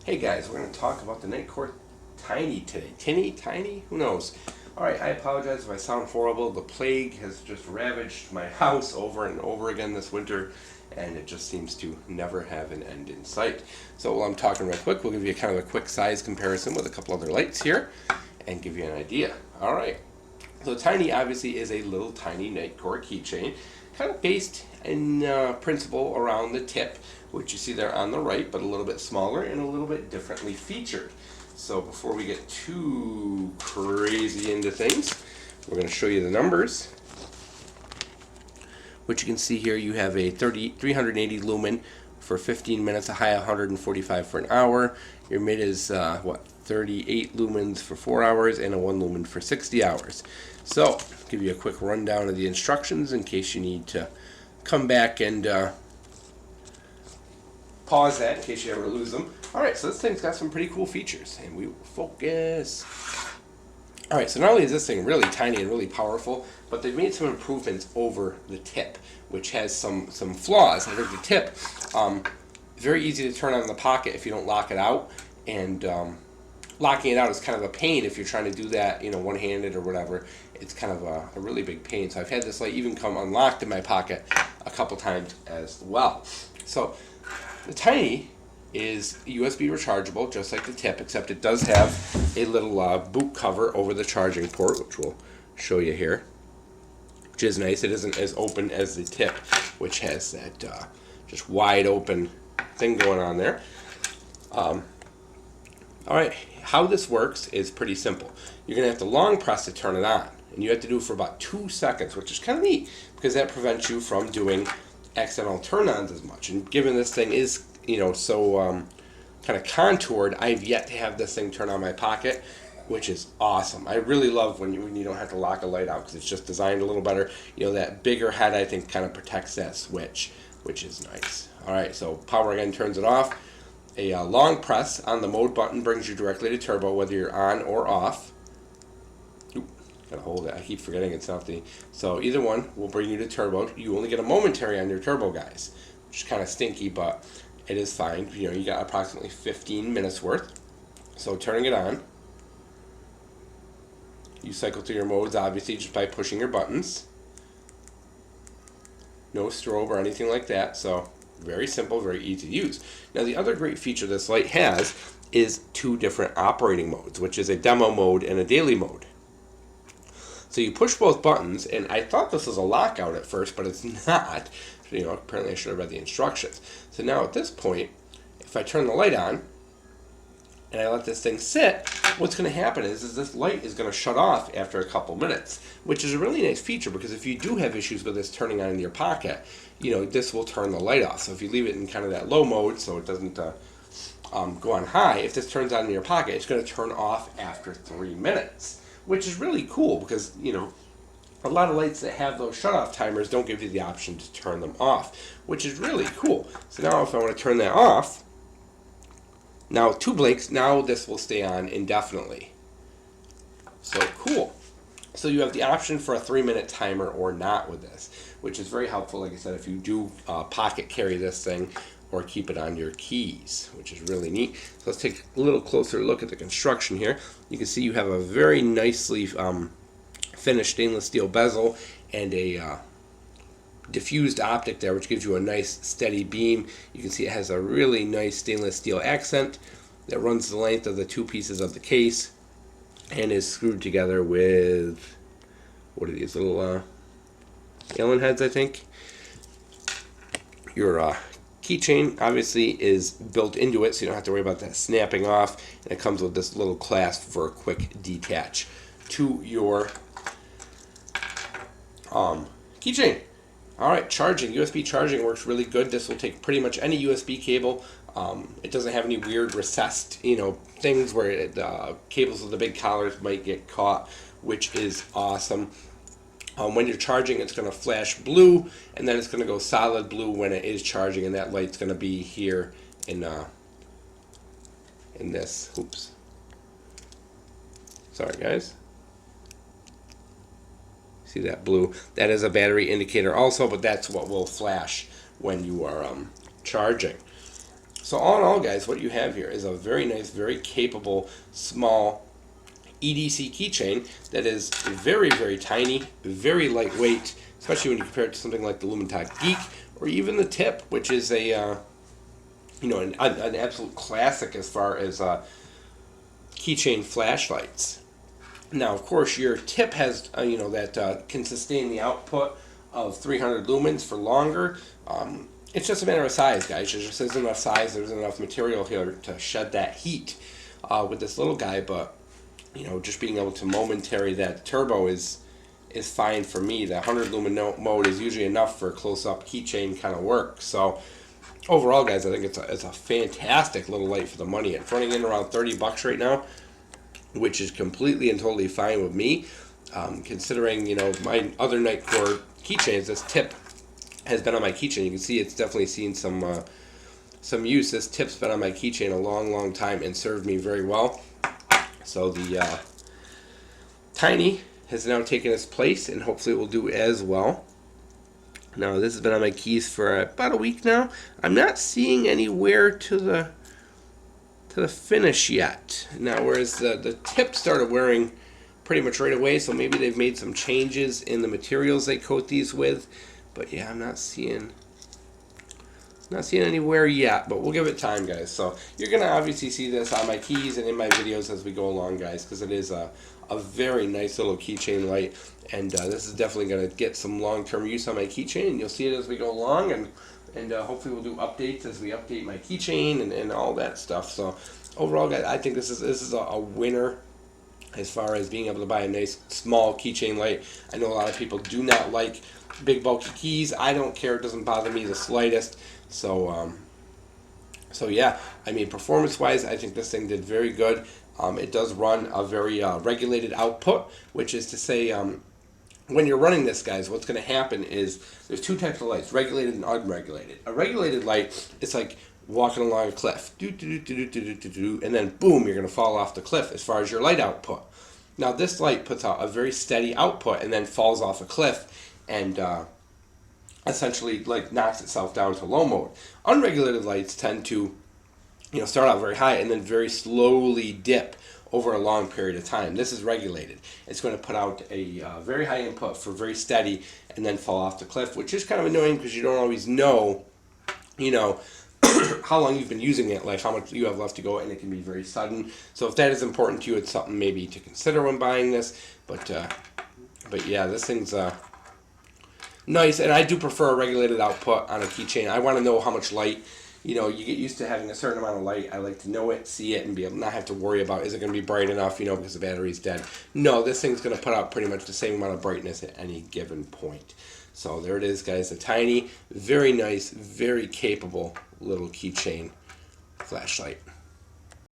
Hey guys, we're going to talk about the Nitecore Tini today. Tiny? Who knows? Alright, I apologize if I sound horrible. The plague has just ravaged my house over and over again this winter, and it just seems to never have an end in sight. So while I'm talking real quick, we'll give you kind of a quick size comparison with a couple other lights here, and give you an idea. Alright, so Tini obviously is a little tiny Nitecore keychain, kind of based in principle around the tip, which you see there on the right, but a little bit smaller and a little bit differently featured. So before we get too crazy into things, we're going to show you the numbers. Which you can see here, you have a 380 lumen for 15 minutes, a high 145 for an hour. Your mid is 38 lumens for 4 hours and a 1 lumen for 60 hours. So, I'll give you a quick rundown of the instructions in case you need to come back and pause that in case you ever lose them. Alright, so this thing's got some pretty cool features, and we will focus. Alright, so not only is this thing really tiny and really powerful, but they've made some improvements over the tip, which has some flaws. I think the tip, very easy to turn on in the pocket if you don't lock it out, and locking it out is kind of a pain if you're trying to do that, one-handed or whatever. It's kind of a really big pain. So I've had this light even come unlocked in my pocket a couple times as well. So the Tini is USB rechargeable, just like the tip, except it does have a little boot cover over the charging port, which we'll show you here, which is nice. It isn't as open as the tip, which has that just wide open thing going on there. Alright, how this works is pretty simple. You're going to have to long press to turn it on, and you have to do it for about 2 seconds, which is kind of neat, because that prevents you from doing accidental turn-ons as much. And given this thing is, so kind of contoured, I've yet to have this thing turn on my pocket, which is awesome. I really love when you don't have to lock a light out, because it's just designed a little better. That bigger head, I think, kind of protects that switch, which is nice. Alright, so power again turns it off. A long press on the mode button brings you directly to turbo, whether you're on or off. Oop, gotta hold it. I keep forgetting it's not the... So either one will bring you to turbo. You only get a momentary on your turbo, guys, which is kind of stinky, but it is fine. You got approximately 15 minutes worth. So turning it on, you cycle through your modes, obviously, just by pushing your buttons. No strobe or anything like that, so very simple, very easy to use. Now, the other great feature this light has is 2 different operating modes, which is a demo mode and a daily mode. So you push both buttons, and I thought this was a lockout at first, but it's not. Apparently I should have read the instructions. So now at this point, if I turn the light on and I let this thing sit, what's going to happen is this light is going to shut off after a couple minutes, which is a really nice feature, because if you do have issues with this turning on in your pocket, this will turn the light off. So if you leave it in kind of that low mode so it doesn't go on high, if this turns on in your pocket, it's going to turn off after 3 minutes, which is really cool, because a lot of lights that have those shut-off timers don't give you the option to turn them off, which is really cool. So now if I want to turn that off, now 2 blinks, now this will stay on indefinitely. So cool. So you have the option for a 3-minute timer or not with this, which is very helpful, like I said, if you do pocket carry this thing or keep it on your keys, which is really neat. So let's take a little closer look at the construction here. You can see you have a very nicely finished stainless steel bezel and a diffused optic there, which gives you a nice steady beam. You can see it has a really nice stainless steel accent that runs the length of the 2 pieces of the case and is screwed together with, what are these, little Allen heads, I think. Your keychain obviously is built into it, so you don't have to worry about that snapping off, and it comes with this little clasp for a quick detach to your keychain. Alright, charging. USB charging works really good. This will take pretty much any USB cable. It doesn't have any weird recessed, things where the cables with the big collars might get caught, which is awesome. When you're charging, it's going to flash blue, and then it's going to go solid blue when it is charging, and that light's going to be here in this. Oops. Sorry, guys. See that blue? That is a battery indicator also, but that's what will flash when you are charging. So all in all, guys, what you have here is a very nice, very capable, small EDC keychain that is very, very tiny, very lightweight, especially when you compare it to something like the Lumentok Geek or even the Tip, which is a an absolute classic as far as Keychain Flashlights. Now, of course, your Tip has that can sustain the output of 300 lumens for longer. It's just a matter of size, guys. There just isn't enough size. There's enough material here to shed that heat with this little guy. But just being able to momentary that turbo is fine for me. The 100 lumen mode is usually enough for close-up keychain kind of work. So overall, guys, I think it's a fantastic little light for the money. It's running in around $30 right now, which is completely and totally fine with me. Considering my other Nitecore keychains, this Tip has been on my keychain. You can see it's definitely seen some use. This Tip's been on my keychain a long time and served me very well. So the Tiny has now taken its place, and hopefully it will do as well. Now this has been on my keys for about a week now. I'm not seeing anywhere to the finish yet. Now, whereas the Tip started wearing pretty much right away, so maybe they've made some changes in the materials they coat these with. But yeah, I'm not seeing anywhere yet, but we'll give it time, guys. So you're gonna obviously see this on my keys and in my videos as we go along, guys, because it is a very nice little keychain light, and this is definitely gonna get some long-term use on my keychain, and you'll see it as we go along, and hopefully we'll do updates as we update my keychain and all that stuff. So overall, guys, I think this is a winner as far as being able to buy a nice small keychain light. I know a lot of people do not like big bulky keys. I don't care. It doesn't bother me the slightest. So yeah, I mean, performance-wise, I think this thing did very good. It does run a very regulated output, which is to say, when you're running this, guys, what's going to happen is there's two types of lights, regulated and unregulated. A regulated light, it's like walking along a cliff, and then boom, you're going to fall off the cliff as far as your light output. Now, this light puts out a very steady output and then falls off a cliff and essentially like knocks itself down to low mode. Unregulated lights tend to start out very high and then very slowly dip over a long period of time. This is regulated. It's going to put out a very high input for very steady and then fall off the cliff, which is kind of annoying because you don't always know, how long you've been using it, like how much you have left to go, and it can be very sudden. So if that is important to you, it's something maybe to consider when buying this. But yeah, this thing's nice, and I do prefer a regulated output on a keychain. I want to know how much light. You get used to having a certain amount of light. I like to know it, see it, and be able not have to worry about, is it going to be bright enough, because the battery's dead. No, this thing's going to put out pretty much the same amount of brightness at any given point. So there it is, guys. A tiny, very nice, very capable little keychain flashlight.